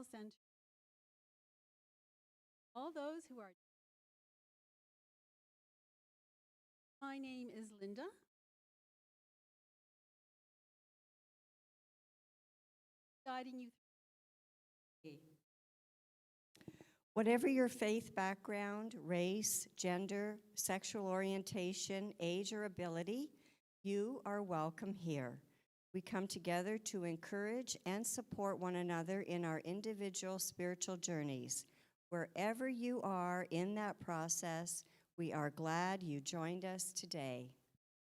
Retail Center. All those who are. My name is Linda. Guiding you through. Whatever your faith background, race, gender, sexual orientation, age, or ability, you are welcome here. We come together to encourage and support one another in our individual spiritual journeys. Wherever you are in that process, we are glad you joined us today.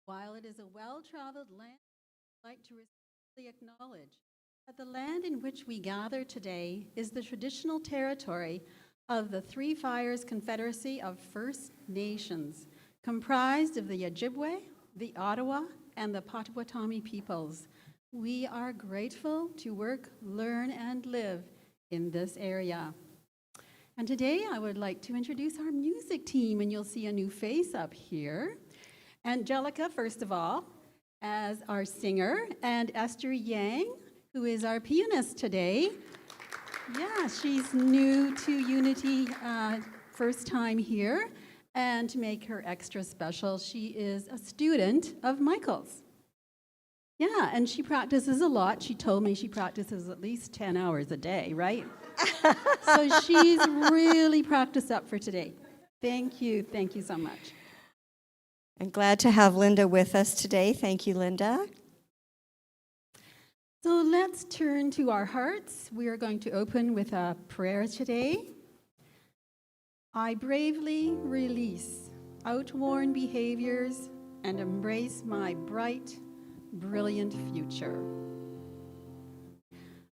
While it is a well-traveled land, I'd like to respectfully acknowledge that the land in which we gather today is the traditional territory of the Three Fires Confederacy of First Nations, comprised of the Ojibwe, the Ottawa, and the Potawatomi peoples. We are grateful to work, learn, and live in this area. And today I would like to introduce our music team, and you'll see a new face up here. Angelica, first of all, as our singer, and Esther Yang, who is our pianist today. Yeah, she's new to Unity, first time here. And to make her extra special, she is a student of Michael's. Yeah, and she practices a lot. She told me she practices at least 10 hours a day, right? So she's really practiced up for today. Thank you so much. I'm glad to have Linda with us today. Thank you, Linda. So let's turn to our hearts. We are going to open with a prayer today. I bravely release outworn behaviors and embrace my bright, brilliant future.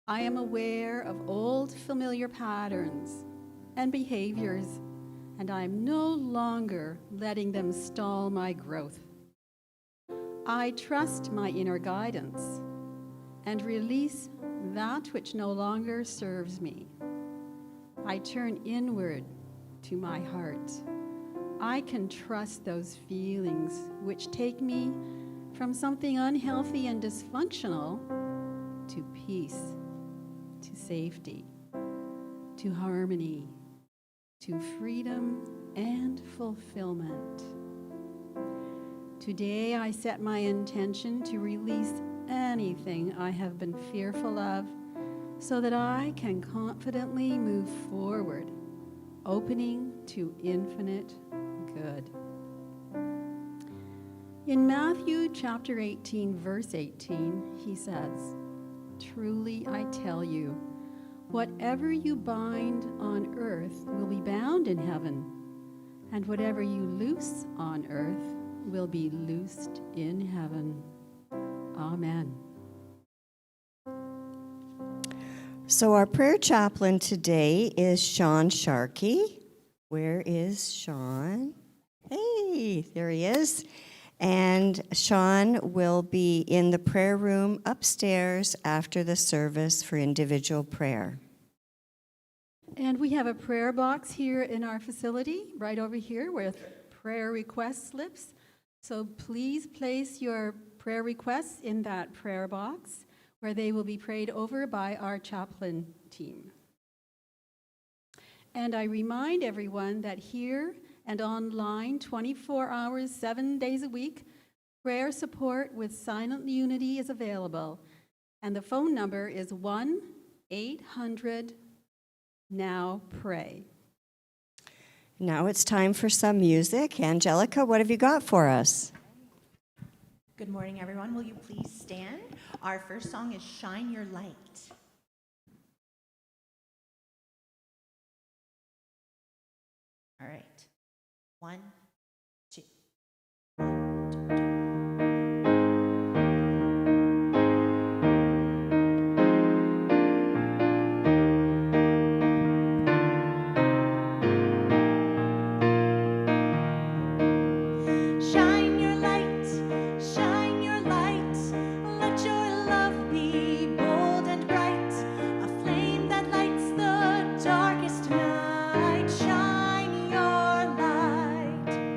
I am aware of old familiar patterns and behaviors, and I am no longer letting them stall my growth. I trust my inner guidance and release that which no longer serves me. I turn inward to my heart. I can trust those feelings which take me from something unhealthy and dysfunctional to peace, to safety, to harmony, to freedom and fulfillment. Today I set my intention to release anything I have been fearful of so that I can confidently move forward, opening to infinite good. In Matthew chapter 18, verse 18, he says, "Truly I tell you, whatever you bind on earth will be bound in heaven, and whatever you loose on earth will be loosed in heaven." Amen. So our prayer chaplain today is Sean Sharkey. Where is Sean? Hey, there he is. And Sean will be in the prayer room upstairs after the service for individual prayer. And we have a prayer box here in our facility, right over here, with prayer request slips. So please place your prayer requests in that prayer box, where they will be prayed over by our chaplain team. And I remind everyone that here and online, 24 hours, 7 days a week, prayer support with Silent Unity is available. And the phone number is 1-800-NOW-PRAY. Now it's time for some music. Angelica, what have you got for us? Good morning, everyone. Will you please stand? Our first song is Shine Your Light. All right. 1, 2. Shine your light, shine your light. Let your love be bold and bright, a flame that lights the darkest night. Shine your light.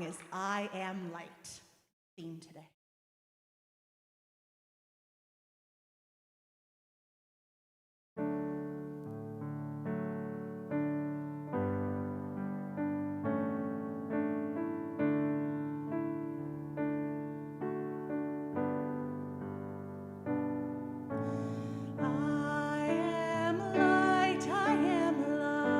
song is I Am Light, theme today. I am light, I am light.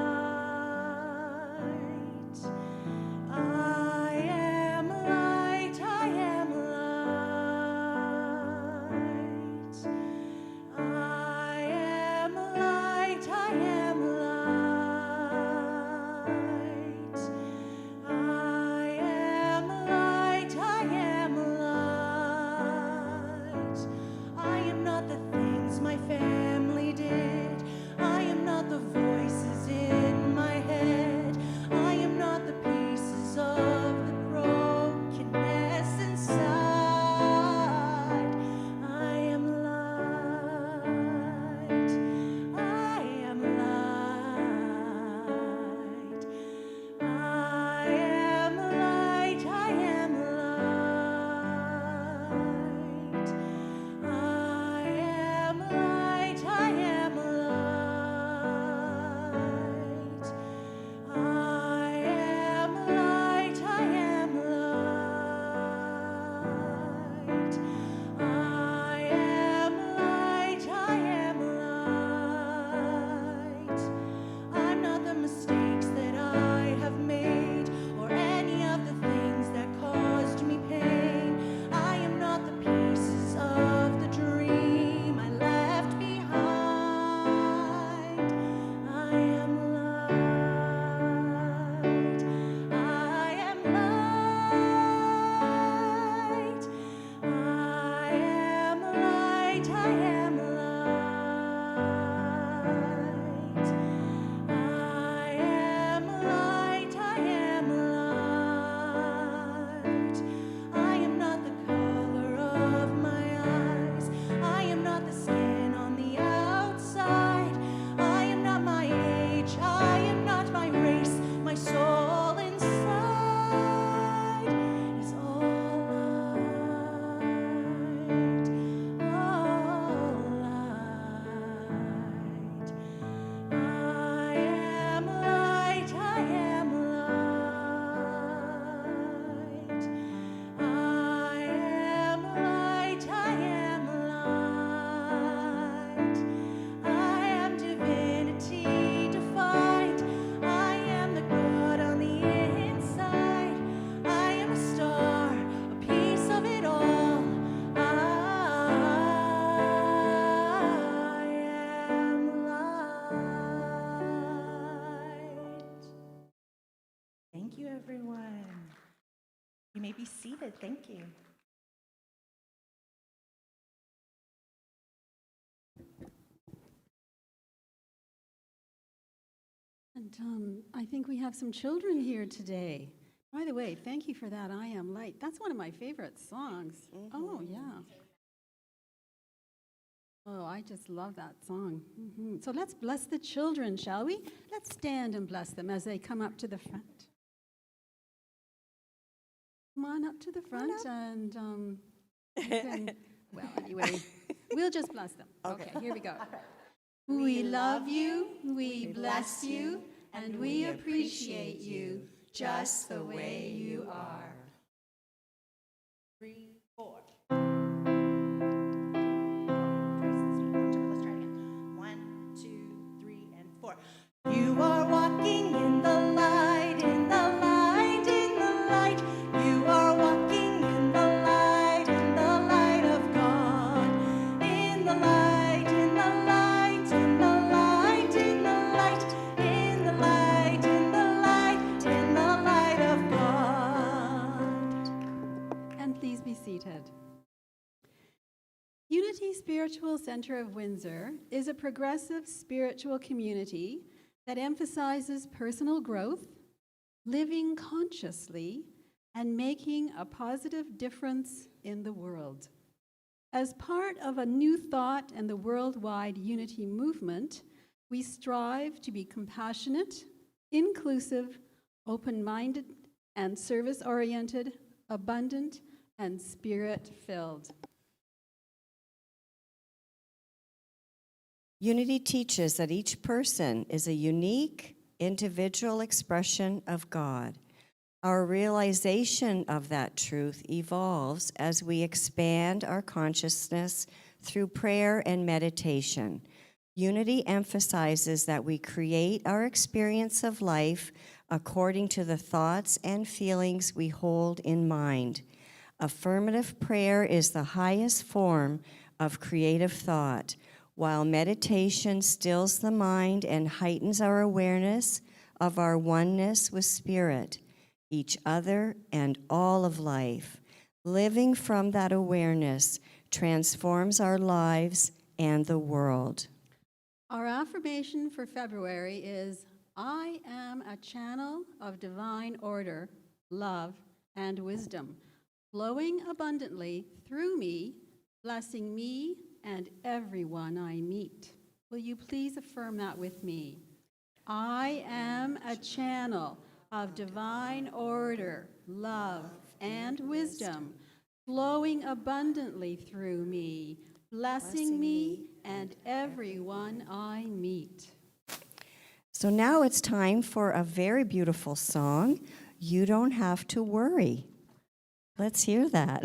I am light, I am light. I am light, I am light. I am light, I am light. I am not the things my family did. I am not the voices in my head. I am not the pieces of the brokenness inside. I am light. I am light. I am light. I am light. I am light. I am light. I am light. I am light. I am light. I am light. I'm not the mistakes that I have made or any of the things that caused me pain. I am not the pieces of the dream I left behind. I am light. I am light. I am light. I am light. I am light. I am light. I am not the color of my eyes. I am not the skin on the outside. I am not my age. I am not my race. My soul inside is all light. All light. I am light. I am light. I am light. I am light. I am divinity defined. I am the good on the inside. I am a star, a piece of it all. I am light. Thank you, everyone. You may be seated. Thank you. And I think we have some children here today. By the way, thank you for that, I Am Light. That's one of my favorite songs. Oh, yeah. Oh, I just love that song. So let's bless the children, shall we? Let's stand and bless them as they come up to the front. Come on up to the front and you can, well, anyway, we'll just bless them. Okay, here we go. We love you, we bless you, and we appreciate you just the way you are. 3, 4. Let's try it again. 1, 2, 3, and 4. You are walking in the light, in the light, in the light. You are walking in the light of God. In the light, in the light, in the light, in the light, in the light, in the light, in the light of God. And please be seated. Unity Spiritual Center of Windsor is a progressive spiritual community that emphasizes personal growth, living consciously, and making a positive difference in the world. As part of a new thought and the worldwide unity movement, we strive to be compassionate, inclusive, open-minded, and service-oriented, abundant, and spirit-filled. Unity teaches that each person is a unique, individual expression of God. Our realization of that truth evolves as we expand our consciousness through prayer and meditation. Unity emphasizes that we create our experience of life according to the thoughts and feelings we hold in mind. Affirmative prayer is the highest form of creative thought, while meditation stills the mind and heightens our awareness of our oneness with Spirit, each other, and all of life. Living from that awareness transforms our lives and the world. Our affirmation for February is, I am a channel of divine order, love, and wisdom, flowing abundantly through me, blessing me and everyone I meet. Will you please affirm that with me? I am a channel of divine order, love, and wisdom, flowing abundantly through me, blessing me and everyone I meet. So now it's time for a very beautiful song, You Don't Have to Worry. Let's hear that.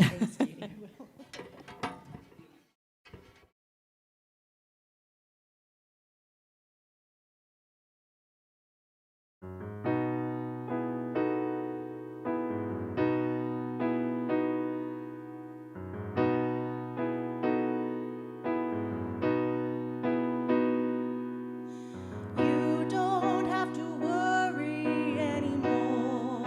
You don't have to worry anymore.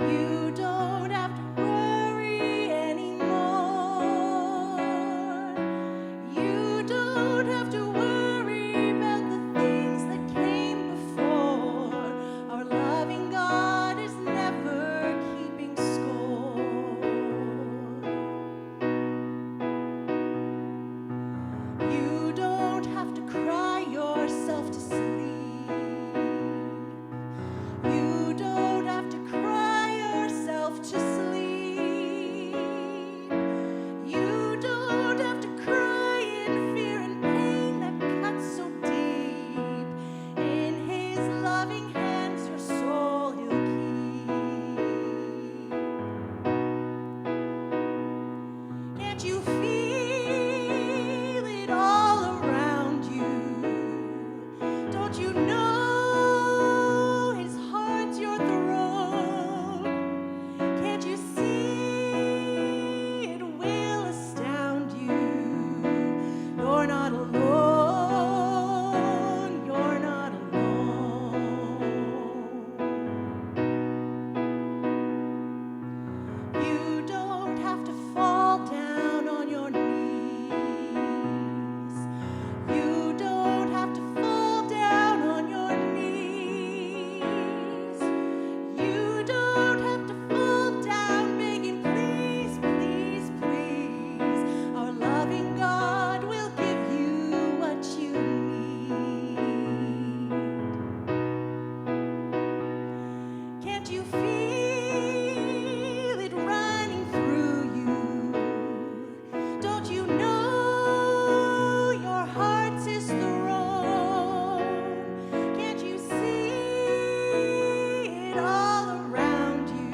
You don't have to worry anymore. You don't have to worry about the things that came before. Our loving God is never keeping score. You don't have to cry yourself to sleep. You don't have to cry yourself to sleep. You don't have to cry in fear and pain that cuts so deep. In His loving hands your soul He'll keep. Can't you feel it all around you? Don't you know His heart's your throne? Can't you see it will astound you? You're not alone. You're not alone. You don't have to fall down on your knees. You don't have to fall down on your knees. You don't have to fall down begging, please, please, please. Our loving God will give you what you need. Can't you feel it running through you? Don't you know your heart's His throne? Can't you see it all around you?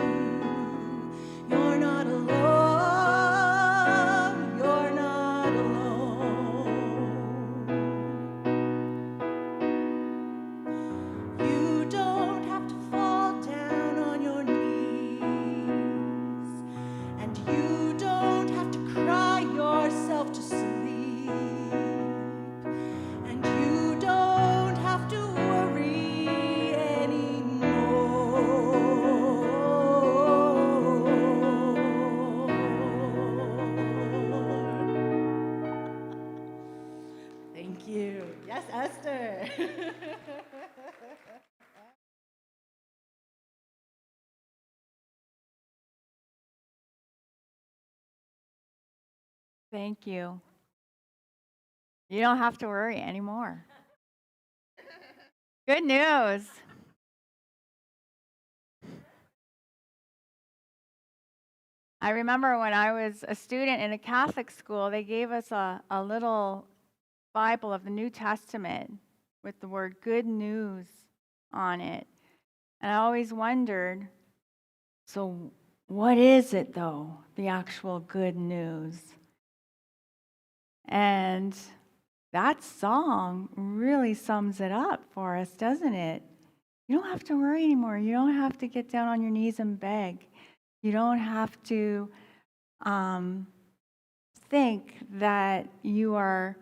You're not alone. You're not alone. You don't have to fall down on your knees, and you don't have to cry yourself to sleep, and you don't have to worry anymore. Thank you. Yes, Esther. Thank you. You don't have to worry anymore. Good news. I remember when I was a student in a Catholic school, they gave us a little Bible of the New Testament with the word good news on it. And I always wondered, so what is it though, the actual good news? And that song really sums it up for us, doesn't it? You don't have to worry anymore. You don't have to get down on your knees and beg. You don't have to think that you are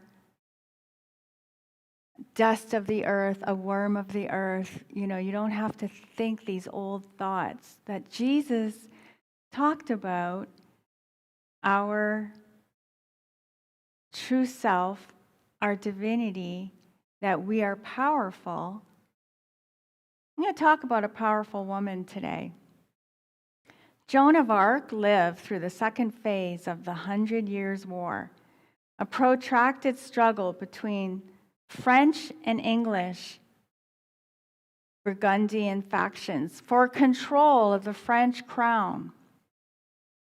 dust of the earth, a worm of the earth. You know, you don't have to think these old thoughts that Jesus talked about, our true self, our divinity, that we are powerful. I'm going to talk about a powerful woman today. Joan of Arc lived through the second phase of the 100 Years' War, a protracted struggle between French and English Burgundian factions for control of the French crown.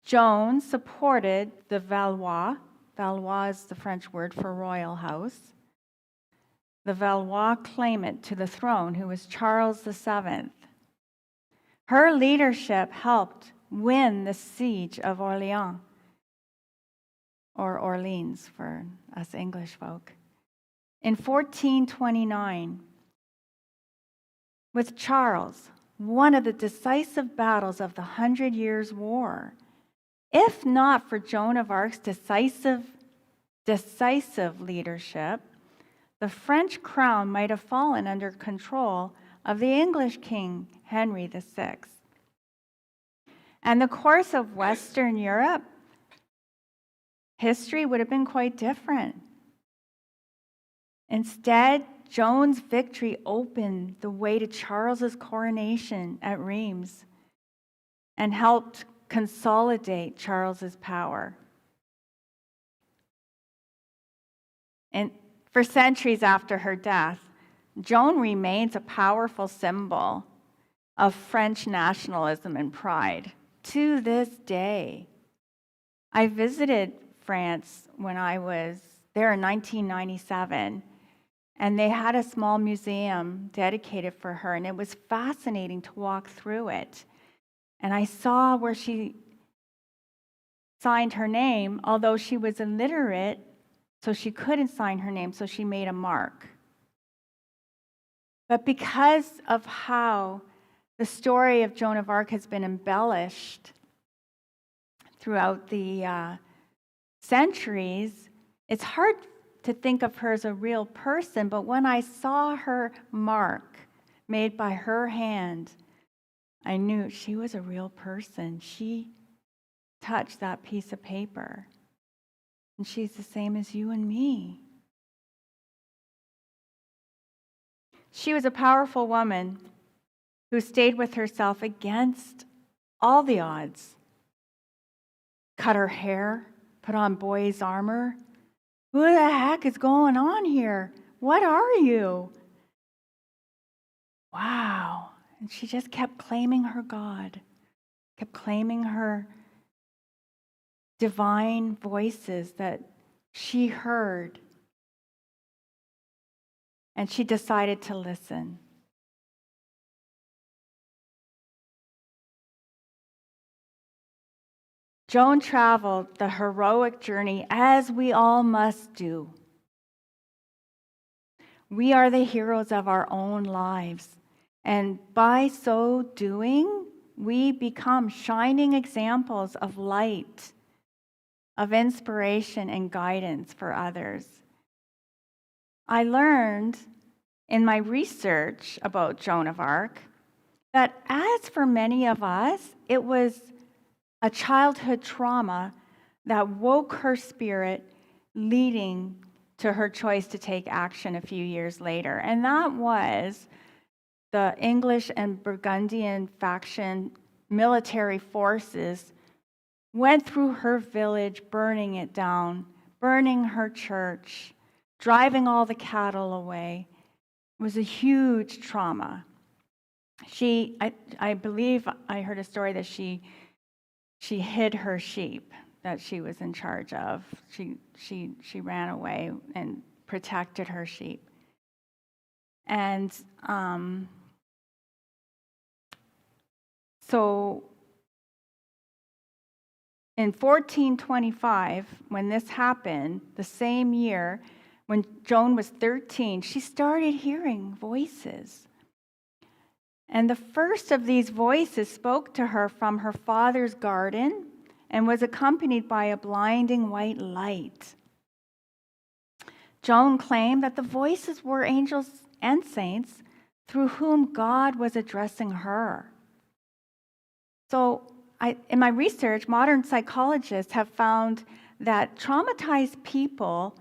Joan supported the Valois. Valois is the French word for royal house. The Valois claimant to the throne, who was Charles VII. Her leadership helped win the siege of Orleans, or Orleans for us English folk, in 1429. With Charles, one of the decisive battles of the 100 Years' War. If not for Joan of Arc's decisive leadership, the French crown might have fallen under control of the English king, Henry VI. And the course of Western Europe, history would have been quite different. Instead, Joan's victory opened the way to Charles's coronation at Reims and helped consolidate Charles's power. And for centuries after her death, Joan remains a powerful symbol of French nationalism and pride to this day. I visited France when I was there in 1997, and they had a small museum dedicated for her, and it was fascinating to walk through it. And I saw where she signed her name, although she was illiterate, so she couldn't sign her name, so she made a mark. But because of how the story of Joan of Arc has been embellished throughout the centuries, it's hard to think of her as a real person, but when I saw her mark made by her hand, I knew she was a real person. She touched that piece of paper. And she's the same as you and me. She was a powerful woman who stayed with herself against all the odds. Cut her hair, put on boy's armor. Who the heck is going on here? What are you? Wow. And she just kept claiming her God, kept claiming her divine voices that she heard. And she decided to listen. Joan traveled the heroic journey as we all must do. We are the heroes of our own lives. And by so doing, we become shining examples of light, of inspiration and guidance for others. I learned in my research about Joan of Arc that, as for many of us, it was a childhood trauma that woke her spirit, leading to her choice to take action a few years later. And that was the English and Burgundian faction military forces went through her village, burning it down, burning her church, driving all the cattle away. It was a huge trauma. I believe I heard a story that she she hid her sheep that she was in charge of. She ran away and protected her sheep. And so in 1425, when this happened, the same year, when Joan was 13, she started hearing voices. And the first of these voices spoke to her from her father's garden and was accompanied by a blinding white light. Joan claimed that the voices were angels and saints through whom God was addressing her. So in my research, modern psychologists have found that traumatized people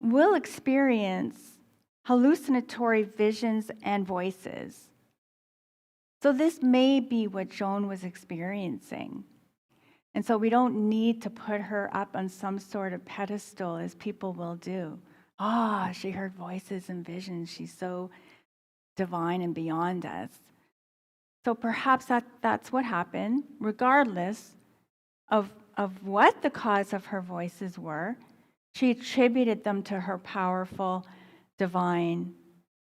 will experience hallucinatory visions and voices. So this may be what Joan was experiencing. And so we don't need to put her up on some sort of pedestal as people will do. She heard voices and visions. She's so divine and beyond us. So perhaps that's what happened, regardless of what the cause of her voices were. She attributed them to her powerful, divine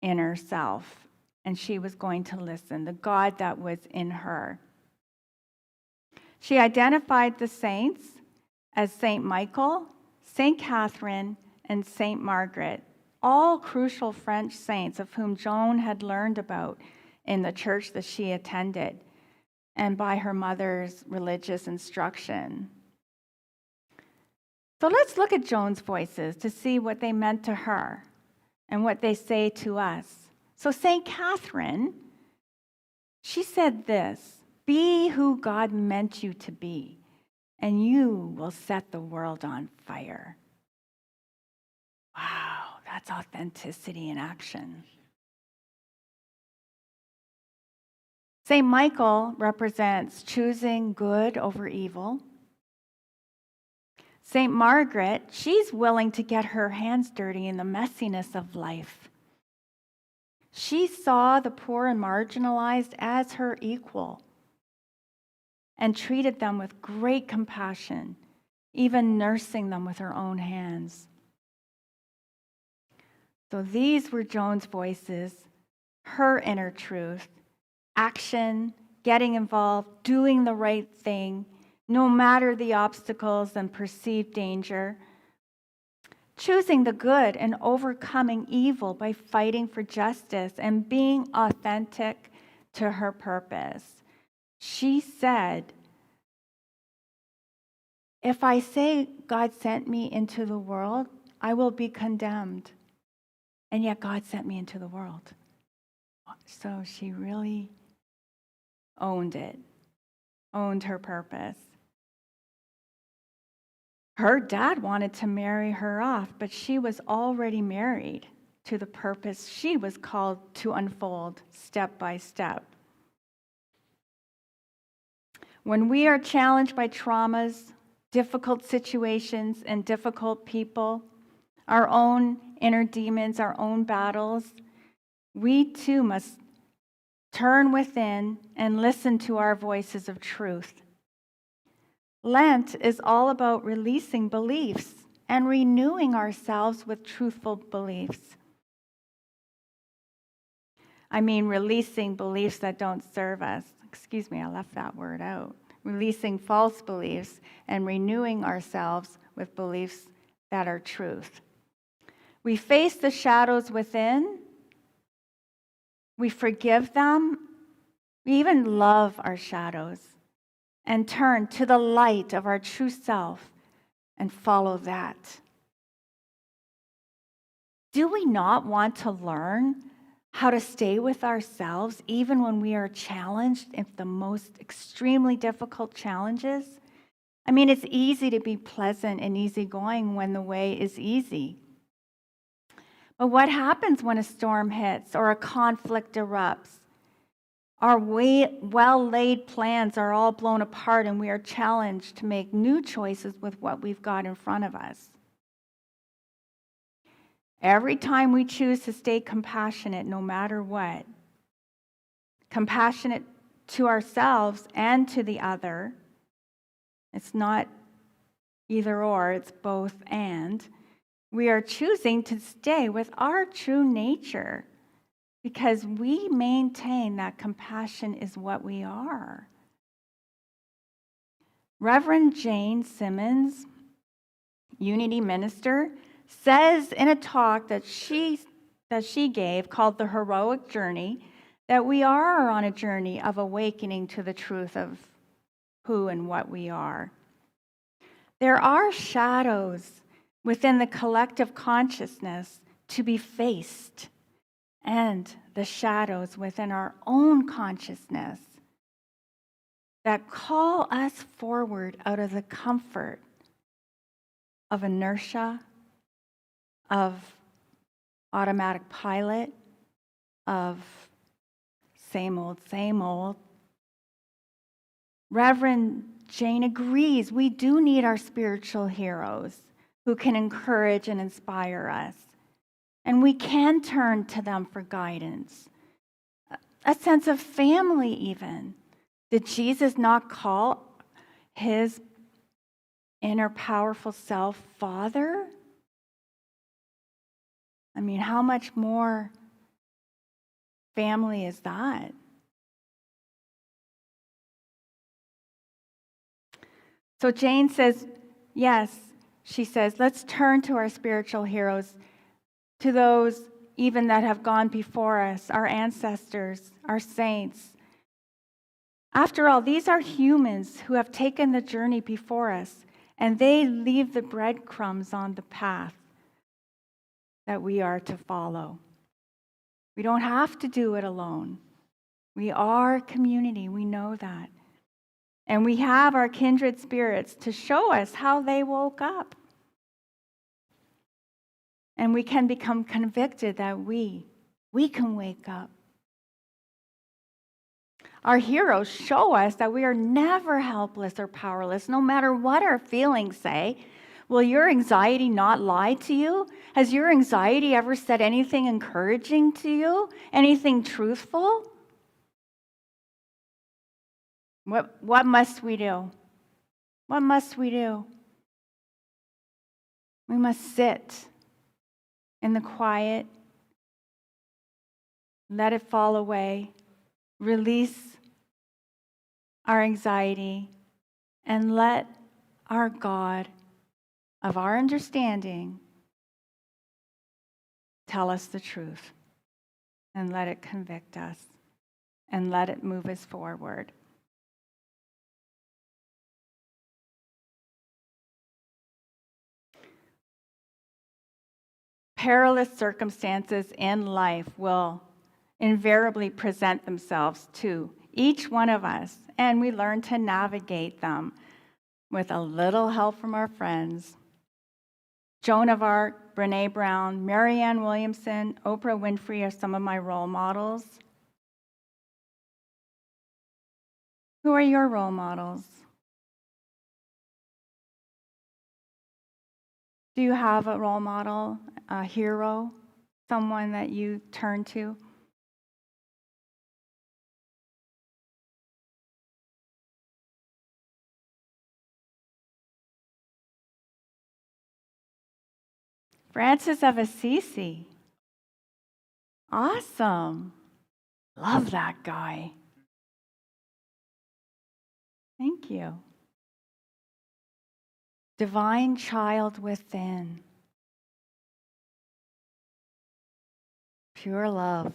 inner self. And she was going to listen, the God that was in her. She identified the saints as Saint Michael, Saint Catherine, and Saint Margaret, all crucial French saints of whom Joan had learned about in the church that she attended and by her mother's religious instruction. So let's look at Joan's voices to see what they meant to her and what they say to us. So Saint Catherine, she said this: "Be who God meant you to be, and you will set the world on fire." Wow, that's authenticity in action. Saint Michael represents choosing good over evil. Saint Margaret, she's willing to get her hands dirty in the messiness of life. She saw the poor and marginalized as her equal and treated them with great compassion, even nursing them with her own hands. So these were Joan's voices, her inner truth, action, getting involved, doing the right thing, no matter the obstacles and perceived danger, choosing the good and overcoming evil by fighting for justice and being authentic to her purpose. She said, "If I say God sent me into the world, I will be condemned. And yet God sent me into the world." So she really owned it, owned her purpose. Her dad wanted to marry her off, but she was already married to the purpose she was called to unfold step by step. When we are challenged by traumas, difficult situations, and difficult people, our own inner demons, our own battles, we too must turn within and listen to our voices of truth. Lent is all about releasing beliefs and renewing ourselves with truthful beliefs. I mean, releasing beliefs that don't serve us. Excuse me, I left that word out. Releasing false beliefs and renewing ourselves with beliefs that are truth. We face the shadows within. We forgive them. We even love our shadows and turn to the light of our true self and follow that. Do we not want to learn how to stay with ourselves even when we are challenged in the most extremely difficult challenges? I mean, it's easy to be pleasant and easygoing when the way is easy. But what happens when a storm hits or a conflict erupts? Our well-laid plans are all blown apart and we are challenged to make new choices with what we've got in front of us. Every time we choose to stay compassionate, no matter what, compassionate to ourselves and to the other, It's not either or, it's both and. We are choosing to stay with our true nature because we maintain that compassion is what we are. Reverend Jane Simmons, Unity Minister, says in a talk that she gave called The Heroic Journey that we are on a journey of awakening to the truth of who and what we are. There are shadows within the collective consciousness to be faced, and the shadows within our own consciousness that call us forward out of the comfort of inertia, of automatic pilot, of same old, same old. Reverend Jane agrees we do need our spiritual heroes who can encourage and inspire us. And we can turn to them for guidance. A sense of family even. Did Jesus not call his inner powerful self Father? I mean, how much more family is that? So Jane says, yes, she says, let's turn to our spiritual heroes, to those even that have gone before us, our ancestors, our saints. After all, these are humans who have taken the journey before us, and they leave the breadcrumbs on the path that we are to follow. We don't have to do it alone. We are community, we know that. And we have our kindred spirits to show us how they woke up. And we can become convicted that we can wake up. Our heroes show us that we are never helpless or powerless, no matter what our feelings say. Will your anxiety not lie to you? Has your anxiety ever said anything encouraging to you? Anything truthful? What must we do? What must we do? We must sit in the quiet, let it fall away, release our anxiety, and let our God of our understanding tell us the truth, and let it convict us, and let it move us forward. Perilous circumstances in life will invariably present themselves to each one of us, and we learn to navigate them with a little help from our friends. Joan of Arc, Brené Brown, Marianne Williamson, Oprah Winfrey are some of my role models. Who are your role models? Do you have a role model, a hero, someone that you turn to? Francis of Assisi. Awesome. Love that guy. Thank you. Divine child within. Pure love.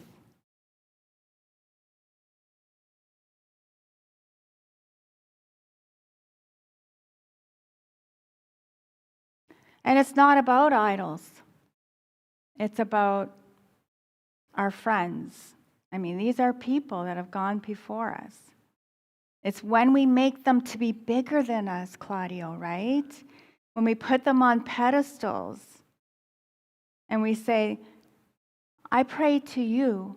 And it's not about idols. It's about our friends. I mean, these are people that have gone before us. It's when we make them to be bigger than us, Claudio, right? When we put them on pedestals and we say, I pray to you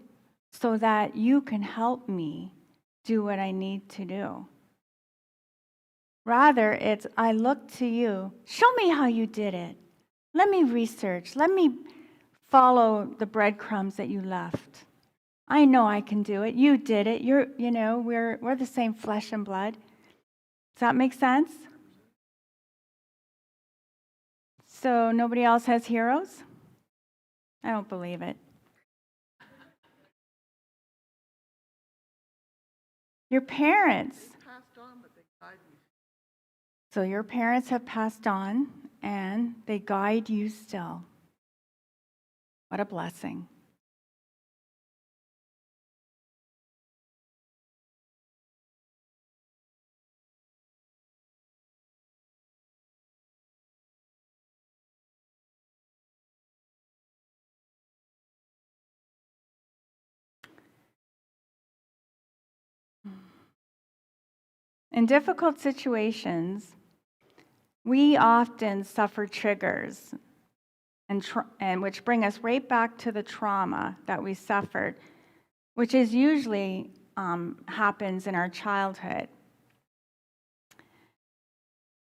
so that you can help me do what I need to do. Rather, it's, I look to you. Show me how you did it. Let me research. Let me follow the breadcrumbs that you left. I know I can do it. You did it. We're the same flesh and blood. Does that make sense? So nobody else has heroes? I don't believe it. Your parents. So your parents have passed on, and they guide you still. What a blessing. In difficult situations, we often suffer triggers, and which bring us right back to the trauma that we suffered, which is usually happens in our childhood.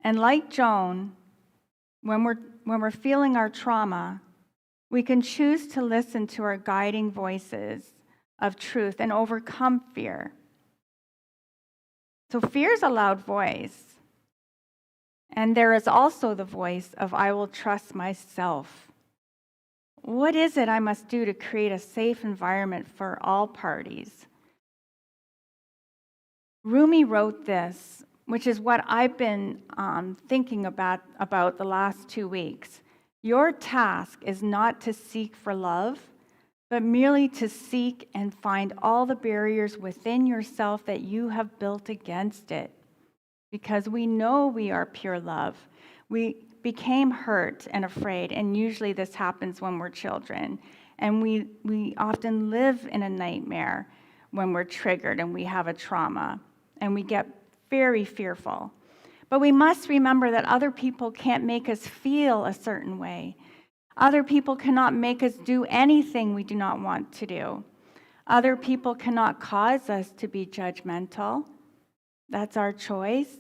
And like Joan, when we're feeling our trauma, we can choose to listen to our guiding voices of truth and overcome fear. So fear is a loud voice. And there is also the voice of, I will trust myself. What is it I must do to create a safe environment for all parties? Rumi wrote this, which is what I've been thinking about the last 2 weeks. Your task is not to seek for love, but merely to seek and find all the barriers within yourself that you have built against it. Because we know we are pure love. We became hurt and afraid, and usually this happens when we're children. And we often live in a nightmare when we're triggered and we have a trauma, and we get very fearful. But we must remember that other people can't make us feel a certain way. Other people cannot make us do anything we do not want to do. Other people cannot cause us to be judgmental. That's our choice.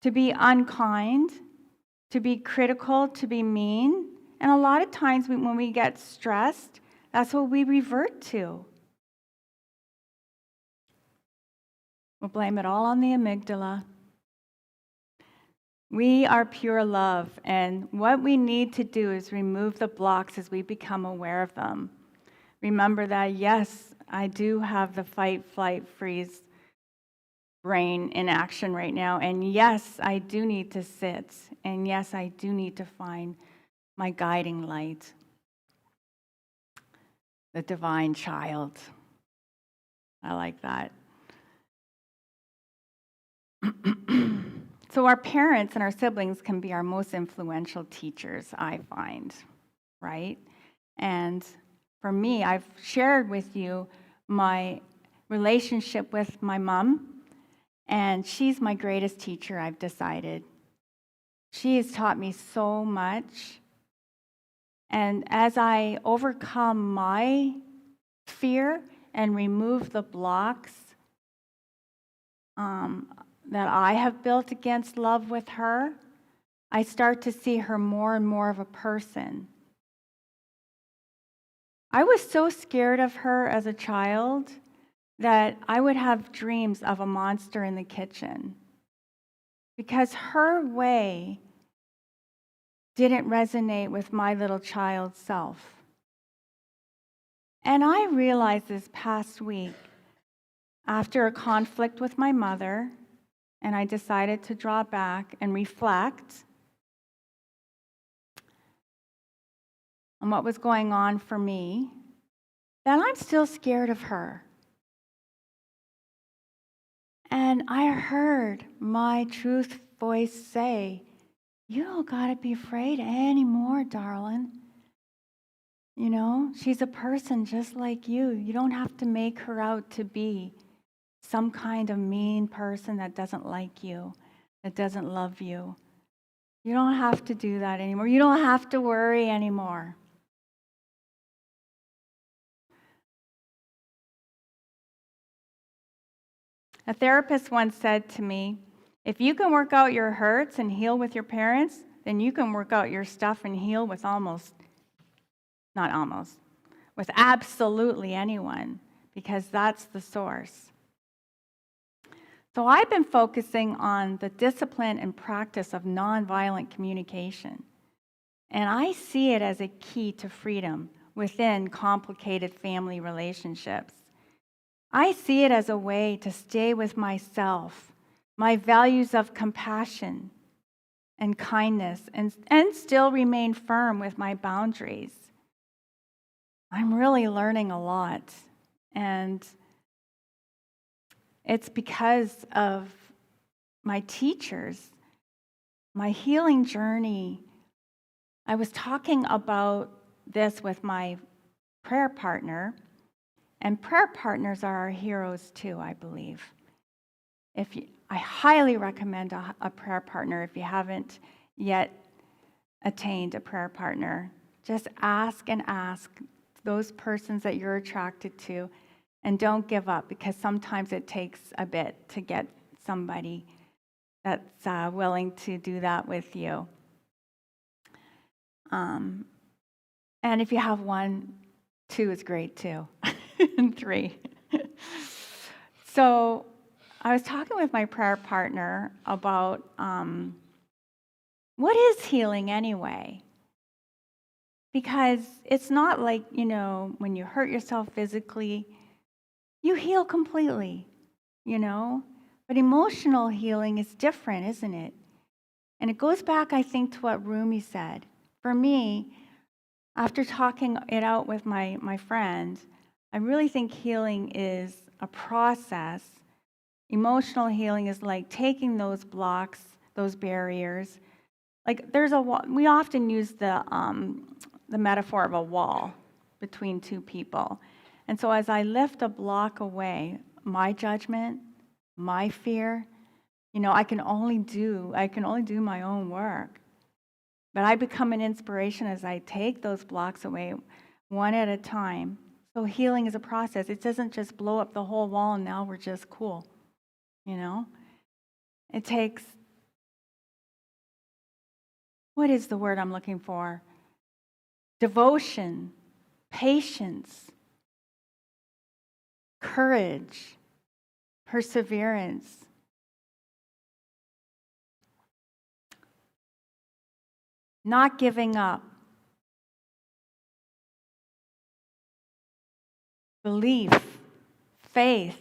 To be unkind, to be critical, to be mean. And a lot of times when we get stressed, that's what we revert to. We'll blame it all on the amygdala. We are pure love, and what we need to do is remove the blocks as we become aware of them. Remember that, yes, I do have the fight, flight, freeze brain in action right now, and yes, I do need to sit, and yes, I do need to find my guiding light, the divine child. I like that. So our parents and our siblings can be our most influential teachers, I find, right? And for me, I've shared with you my relationship with my mom, and she's my greatest teacher, I've decided. She has taught me so much. And as I overcome my fear and remove the blocks that I have built against love with her, I start to see her more and more of a person. I was so scared of her as a child that I would have dreams of a monster in the kitchen because her way didn't resonate with my little child self. And I realized this past week, after a conflict with my mother, and I decided to draw back and reflect on what was going on for me, that I'm still scared of her. And I heard my truth voice say, you don't gotta be afraid anymore, darling. You know, she's a person just like you. You don't have to make her out to be some kind of mean person that doesn't like you, that doesn't love you. You don't have to do that anymore. You don't have to worry anymore. A therapist once said to me, if you can work out your hurts and heal with your parents, then you can work out your stuff and heal with with absolutely anyone, because that's the source. So I've been focusing on the discipline and practice of nonviolent communication. And I see it as a key to freedom within complicated family relationships. I see it as a way to stay with myself, my values of compassion and kindness, and still remain firm with my boundaries. I'm really learning a lot. And it's because of my teachers, my healing journey. I was talking about this with my prayer partner, and prayer partners are our heroes too, I believe. I highly recommend a prayer partner if you haven't yet attained a prayer partner. Just ask and ask those persons that you're attracted to, and don't give up, because sometimes it takes a bit to get somebody that's willing to do that with you. And if you have 1, 2 is great too, and 3. So I was talking with my prayer partner about what is healing anyway? Because it's not like, when you hurt yourself physically, you heal completely, But emotional healing is different, isn't it? And it goes back, I think, to what Rumi said. For me, after talking it out with my friend, I really think healing is a process. Emotional healing is like taking those blocks, those barriers. Like we often use the metaphor of a wall between two people. And so as I lift a block away, my judgment, my fear, I can only do my own work. But I become an inspiration as I take those blocks away one at a time. So healing is a process. It doesn't just blow up the whole wall and now we're just cool. It takes, what is the word I'm looking for? Devotion, patience, courage, perseverance. Not giving up. Belief, faith.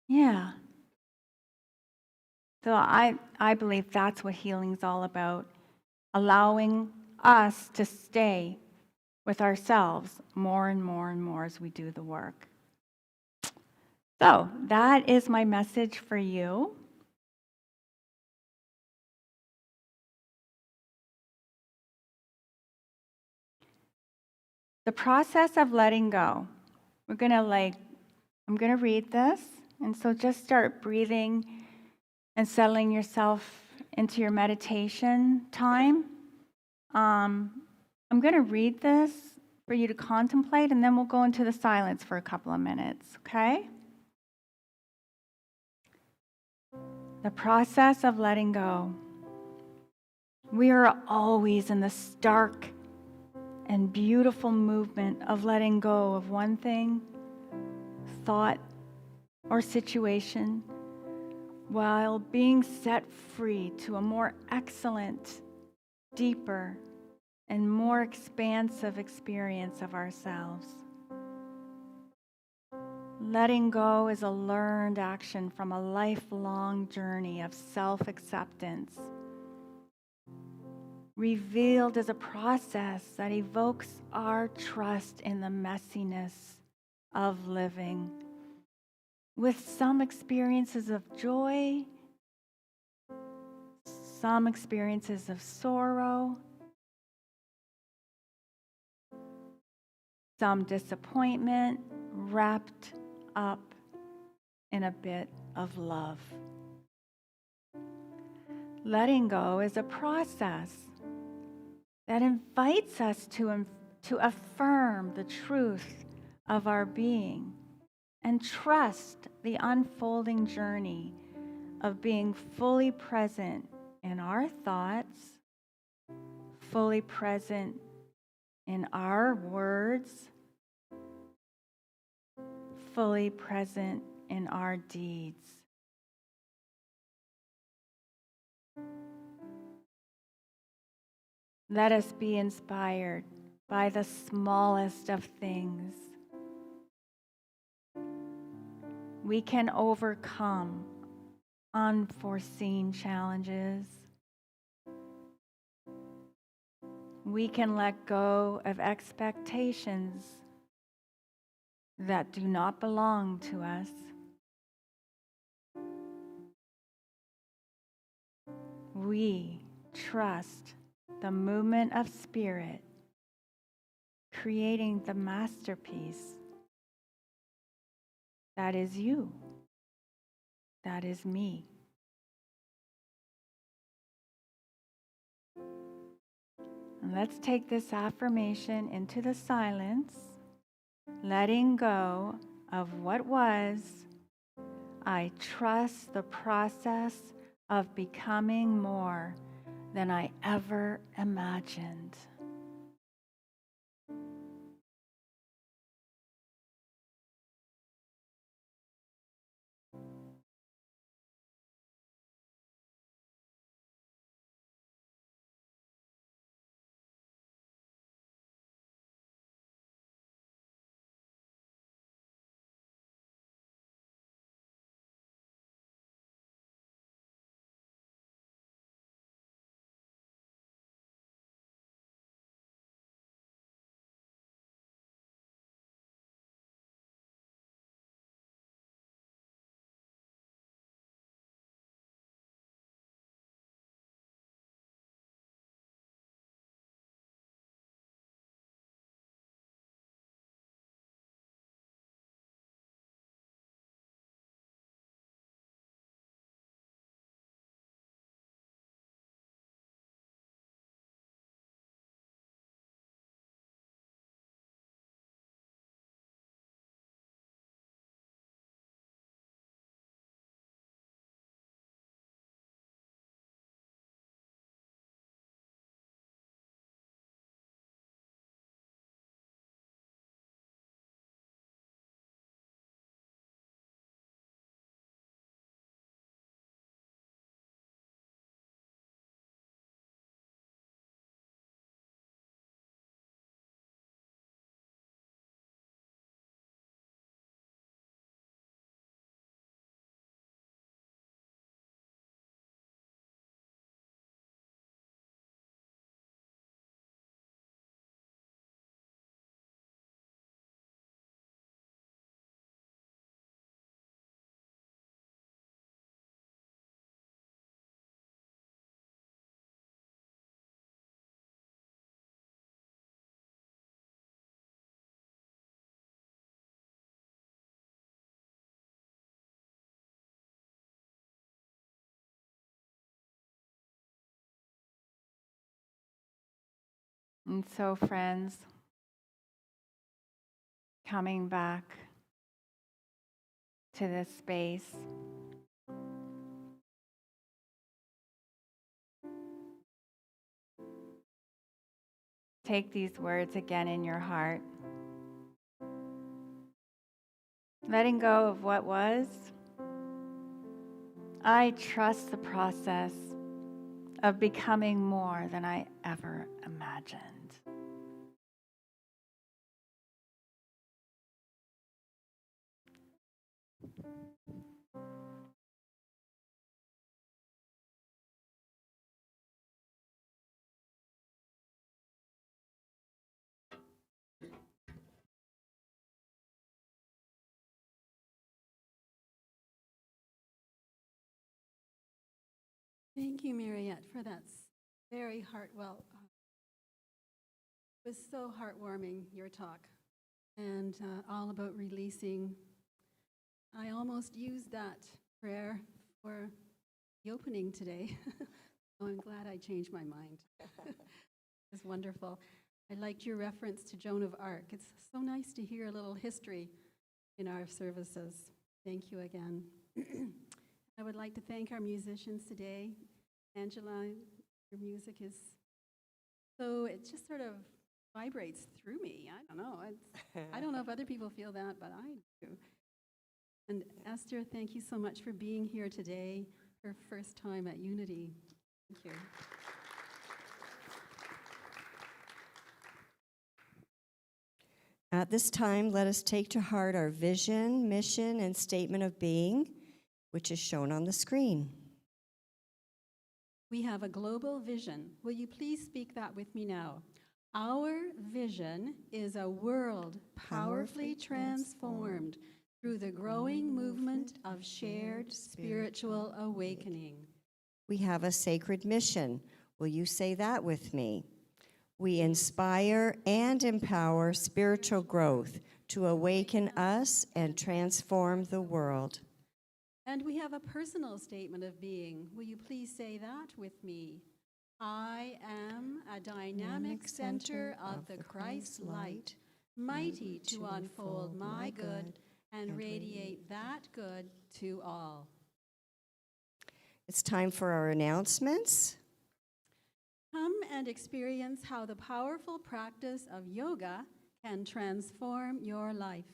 Yeah. So I believe that's what healing's all about. Allowing us to stay with ourselves more and more and more as we do the work. So that is my message for you. The process of letting go. I'm going to read this. And so just start breathing and settling yourself into your meditation time. I'm going to read this for you to contemplate, and then we'll go into the silence for a couple of minutes, okay? The process of letting go. We are always in the stark and beautiful movement of letting go of one thing, thought, or situation, while being set free to a more excellent, deeper, and more expansive experience of ourselves. Letting go is a learned action from a lifelong journey of self-acceptance, revealed as a process that evokes our trust in the messiness of living, with some experiences of joy, some experiences of sorrow, some disappointment, wrapped up in a bit of love. Letting go is a process that invites us to affirm the truth of our being and trust the unfolding journey of being fully present in our thoughts, fully present in our words, fully present in our deeds. Let us be inspired by the smallest of things. We can overcome unforeseen challenges. We can let go of expectations that do not belong to us. We trust the movement of spirit, creating the masterpiece that is you, that is me. And let's take this affirmation into the silence, letting go of what was. I trust the process of becoming more than I ever imagined. And so, friends, coming back to this space, take these words again in your heart. Letting go of what was, I trust the process of becoming more than I ever imagined. Thank you, Mariette, for that very it was so heartwarming, your talk, and all about releasing. I almost used that prayer for the opening today. So I'm glad I changed my mind. It's wonderful. I liked your reference to Joan of Arc. It's so nice to hear a little history in our services. Thank you again. I would like to thank our musicians today. Angela, your music is it just sort of vibrates through me. I don't know. I don't know if other people feel that, but I do. And Esther, thank you so much for being here today, her first time at Unity. Thank you. At this time, let us take to heart our vision, mission, and statement of being, which is shown on the screen. We have a global vision. Will you please speak that with me now? Our vision is a world powerfully transformed through the growing movement of shared spiritual awakening. We have a sacred mission. Will you say that with me? We inspire and empower spiritual growth to awaken us and transform the world. And we have a personal statement of being. Will you please say that with me? I am a dynamic center of the Christ light, mighty to unfold my good and radiate that good to all. It's time for our announcements. Come and experience how the powerful practice of yoga can transform your life.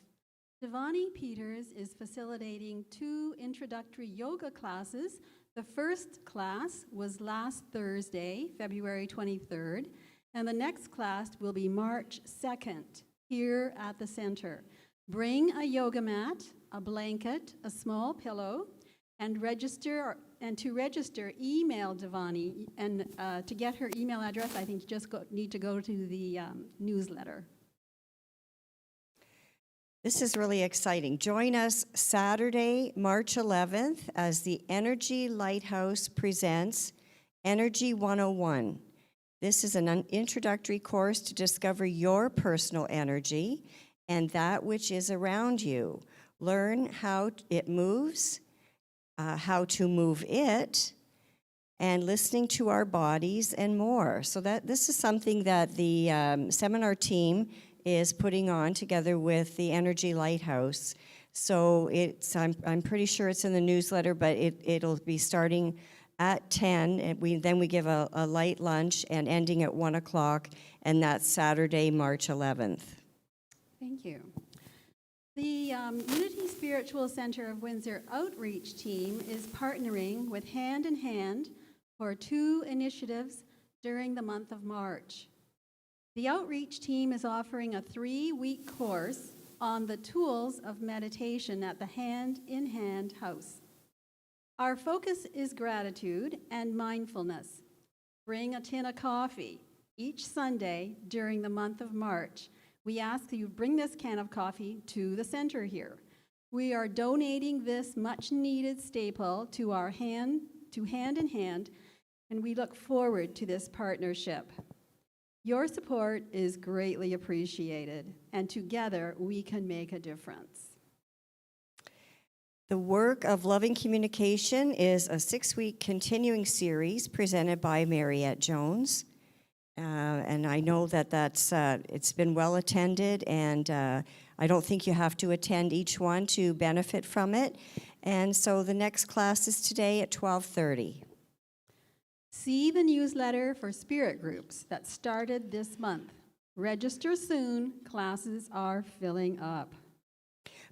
Devani Peters is facilitating 2 introductory yoga classes. The first class was last Thursday, February 23rd, and the next class will be March 2nd here at the center. Bring a yoga mat, a blanket, a small pillow, and to register, email Devani, and to get her email address, I think you just need to go to the newsletter. This is really exciting. Join us Saturday, March 11th, as the Energy Lighthouse presents Energy 101. This is an introductory course to discover your personal energy and that which is around you. Learn how it moves, how to move it, and listening to our bodies and more. So this is something that the seminar team is putting on together with the Energy Lighthouse. So I'm pretty sure it's in the newsletter, but it'll be starting at 10, and then we give a light lunch and ending at 1 o'clock, and that's Saturday, March 11th. Thank you. The Unity Spiritual Center of Windsor outreach team is partnering with Hand in Hand for 2 initiatives during the month of March. The outreach team is offering a 3-week course on the tools of meditation at the Hand in Hand House. Our focus is gratitude and mindfulness. Bring a tin of coffee each Sunday during the month of March. We ask that you bring this can of coffee to the center here. We are donating this much-needed staple to Hand in Hand, and we look forward to this partnership. Your support is greatly appreciated, and together we can make a difference. The Work of Loving Communication is a 6-week continuing series presented by Mariette Jones. And I know that's it's been well attended, and I don't think you have to attend each one to benefit from it. And so the next class is today at 12:30. See the newsletter for spirit groups that started this month. Register soon. Classes are filling up.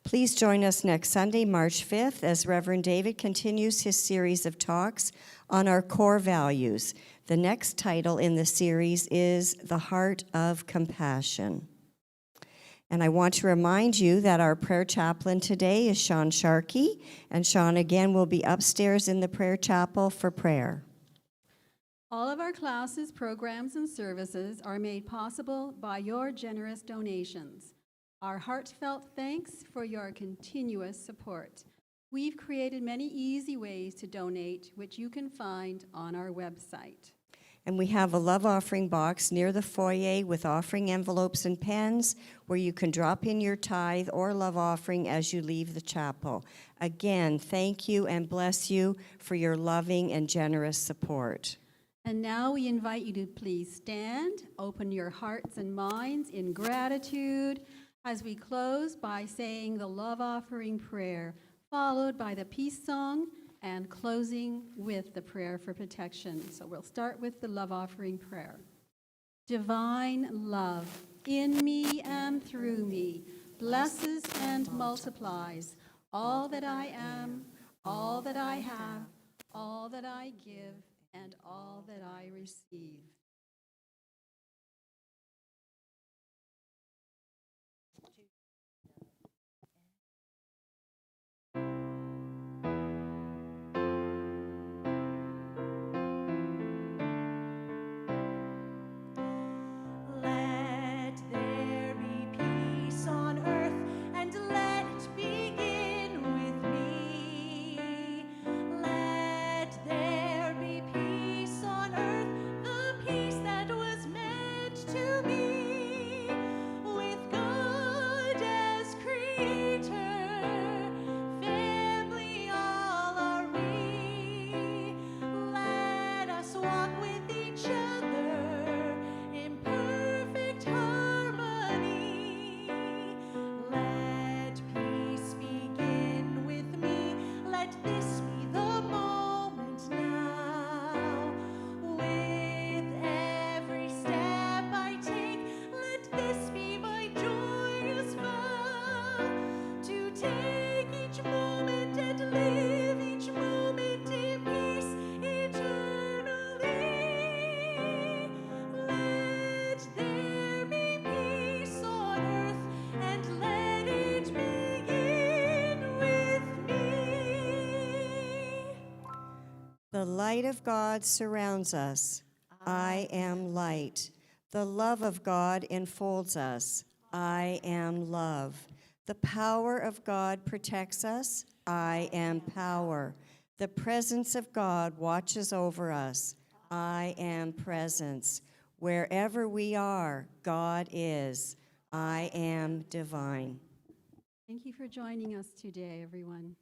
Please join us next Sunday, March 5th, as Reverend David continues his series of talks on our core values. The next title in the series is The Heart of Compassion. And I want to remind you that our prayer chaplain today is Sean Sharkey, and Sean again will be upstairs in the prayer chapel for prayer. All of our classes, programs, and services are made possible by your generous donations. Our heartfelt thanks for your continuous support. We've created many easy ways to donate, which you can find on our website. And we have a love offering box near the foyer with offering envelopes and pens where you can drop in your tithe or love offering as you leave the chapel. Again, thank you and bless you for your loving and generous support. And now we invite you to please stand, open your hearts and minds in gratitude as we close by saying the love offering prayer, followed by the peace song and closing with the prayer for protection. So we'll start with the love offering prayer. Divine love in me and through me blesses and multiplies all that I am, all that I have, all that I give, and all that I receive. The light of God surrounds us. I am light. The love of God enfolds us. I am love. The power of God protects us. I am power. The presence of God watches over us. I am presence. Wherever we are, God is. I am divine. Thank you for joining us today, everyone.